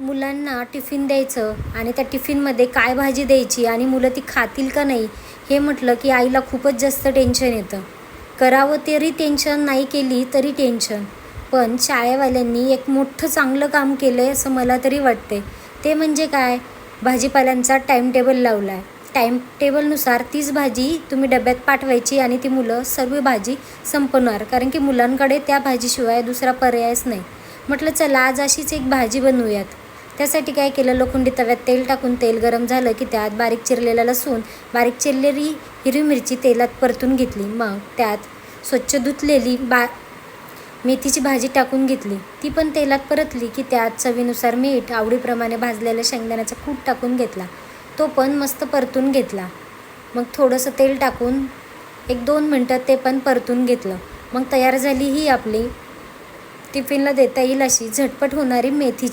मुलांना टिफिन द्यायचं आणि त्या टिफिनमध्ये काय भाजी द्यायची आणि मुलं ती खातील का नाही हे म्हटलं की आईला खूपच जास्त टेन्शन येतं. करावं तरी टेन्शन, नाही केली तरी टेन्शन. पण शाळेवाल्यांनी एक मोठं चांगलं काम केलं आहे असं मला तरी वाटते. ते म्हणजे काय, भाजीपाल्यांचा टाईमटेबल लावला आहे. टाईमटेबलनुसार तीच भाजी तुम्ही डब्यात पाठवायची आणि ती मुलं सर्व भाजी संपवणार, कारण की मुलांकडे त्या भाजीशिवाय दुसरा पर्यायच नाही. म्हटलं चला आज अशीच एक भाजी बनवूयात. त्यासाठी काय केलं, लोखंडी तव्यात तेल टाकून तेल गरम झालं की त्यात बारीक चिरलेला लसूण, बारीक चिरलेली हिरवी मिरची तेलात परतून घेतली. मग त्यात स्वच्छ धुतलेली मेथीची भाजी टाकून घेतली. ती पण तेलात परतली की त्यात चवीनुसार मीठ, आवडीप्रमाणे भाजलेलं शेंगदाण्याचा कूट टाकून घेतला. तो पण मस्त परतून घेतला. मग थोडंसं तेल टाकून 1-2 मिनटं ते पण परतून घेतलं. मग तयार झाली ही आपली टिफिनला देता येईल अशी झटपट होणारी मेथीची